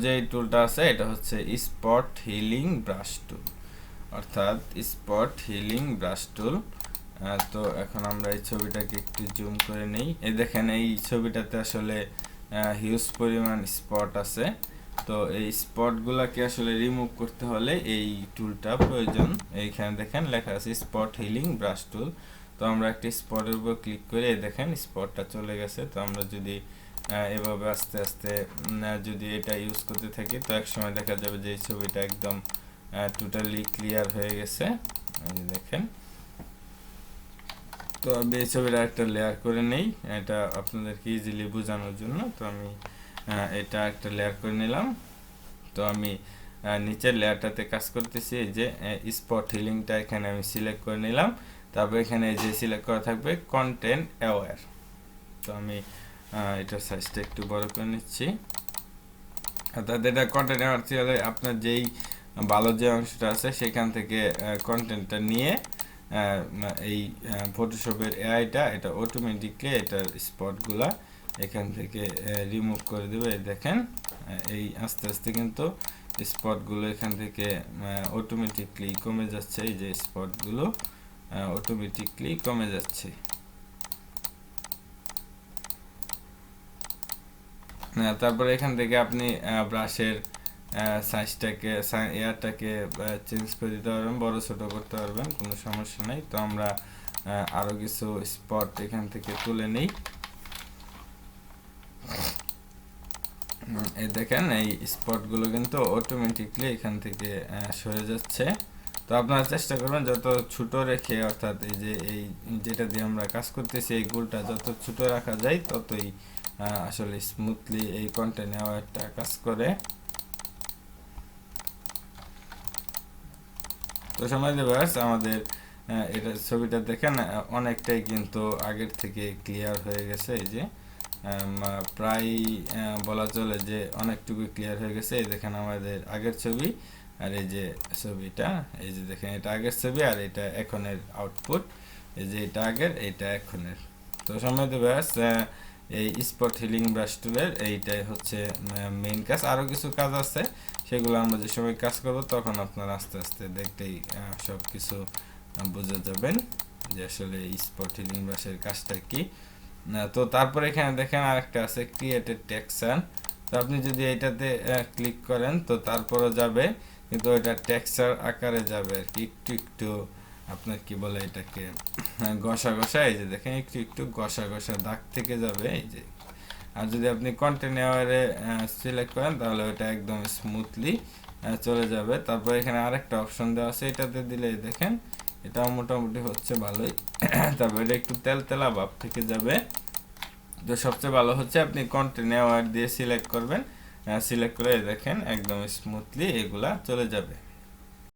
যে টুলটা আছে এটা হচ্ছে স্পট হিলিং ব্রাশ টুল, অর্থাৎ স্পট হিলিং ব্রাশ টুল। তো এখন আমরা এই ছবিটাকে একটু জুম করে নেই। এই দেখেন এই ছবিটাতে আসলে হিউজ পরিমাণ স্পট আছে। তো এই স্পটগুলোকে আসলে রিমুভ করতে হলে এই টুলটা প্রয়োজন। এইখানে দেখেন লেখা আছে স্পট হিলিং ব্রাশ টুল। তো আমরা একটা স্পটের উপর ক্লিক করে দেখেন স্পটটা চলে গেছে। তো আমরা যদি এভাবে আস্তে আস্তে যদি এটা ইউজ করতে থাকি তো একসময় দেখা যাবে যে এই ছবিটা একদম টোটালি ক্লিয়ার হয়ে গেছে। এই দেখেন। তো আমি এই ছবিটা একটা লেয়ার করে নেই, এটা আপনাদেরকে ইজিলি বোঝানোর জন্য। তো আমি এটা একটা লেয়ার করে নিলাম। তো আমি নিচের লেয়ারটাতে কাজ করতেছি, এই যে স্পট হিলিংটা এখানে আমি সিলেক্ট করে নিলাম। তারপর এখানে যে সিলেক্ট করা থাকবে কন্টেন্ট অ্যাওয়ার। তো আমি এটার সাইজটা একটু বড় করে নিচ্ছি। অর্থাৎ এটা কন্টেন্ট অ্যাওয়ার ছিল আপনার যেই ভালো যে অংশটা আছে সেখান থেকে কন্টেন্টটা নিয়ে এই ফটোশপের এআইটা এটা অটোমেটিকলি এটার স্পটগুলা এখান থেকে রিমুভ করে দেবে। দেখেন এই আস্তে আস্তে কিন্তু স্পটগুলো এখান থেকে অটোমেটিকলি কমে যাচ্ছে। এই যে স্পটগুলো অটোমেটিকলি কমে যাচ্ছে। তারপরে এখান থেকে আপনি ব্রাশের সাইজটাকে এয়ারটাকে চেঞ্জ করে দিতে পারবেন, বড় ছোট করতে পারবেন, কোনো সমস্যা নেই। তো আমরা আরো কিছু স্পট এখান থেকে তুলে নেই। এই দেখেন এই স্পটগুলো কিন্তু অটোমেটিকলি এখান থেকে সরে যাচ্ছে। তো আপনারা চেষ্টা করবেন যত ছোট রেখে, অর্থাৎ এই যে এই যেটা দিয়ে আমরা কাজ করতেছি এই গোলটা যত ছোট রাখা যায় ততই আসলে স্মুথলি এই কন্টেন্ট অ্যাওয়ারটা কাজ করে। তো সময় ভিউয়ার্স আমাদের এটা ছবিটা দেখেন অনেকটাই কিন্তু আগের থেকে ক্লিয়ার হয়ে গেছে। এই যে প্রায় বলা চলে যে অনেকটুকু ক্লিয়ার হয়ে গেছে। এই দেখেন আমাদের আগের ছবি আর এই যে ছবিটা, এই যে দেখেন এটা আগের ছবি আর এটা এখনের আউটপুট। এই যে এটা আগের, এটা এখনের। তো সময় ভিউয়ার্স এই স্পট হিলিং ব্রাশ টুলের এইটাই হচ্ছে মেইন কাজ। আরও কিছু কাজ আছে, সেগুলো আমরা যে সময় কাজ করব তখন আপনারা আস্তে আস্তে দেখতেই সব কিছু বুঝে যাবেন যে আসলে স্পট হিলিং ব্রাশের কাজটা কি। তো তারপরে এখানে দেখেন আরেকটা আছে ক্রিয়েটেড টেক্সচার। তো আপনি যদি এটাতে ক্লিক করেন তো তারপরও যাবে, কিন্তু এটা টেক্সচার আকারে যাবে আর কি, একটু একটু আপনার কি বলে এটাকে ঘষা ঘষা। এই যে দেখেন একটু একটু ঘষা ঘষা দাগ থেকে যাবে এই যে। আর যদি আপনি কন্টেন্ট অ্যাওয়ারে সিলেক্ট করেন তাহলে ওটা একদম স্মুথলি চলে যাবে। তারপর এখানে আরেকটা অপশন দেওয়া আছে, এটাতে দিলে দেখেন এটাও মোটামুটি হচ্ছে ভালোই। তারপর এটা একটু তেলতেলা ভাব থেকে যাবে। তো সবচেয়ে ভালো হচ্ছে আপনি কন্টেন্ট অ্যাওয়ার দিয়ে সিলেক্ট করবেন, সিলেক্ট করে দেখেন একদম স্মুথলি এগুলা চলে যাবে।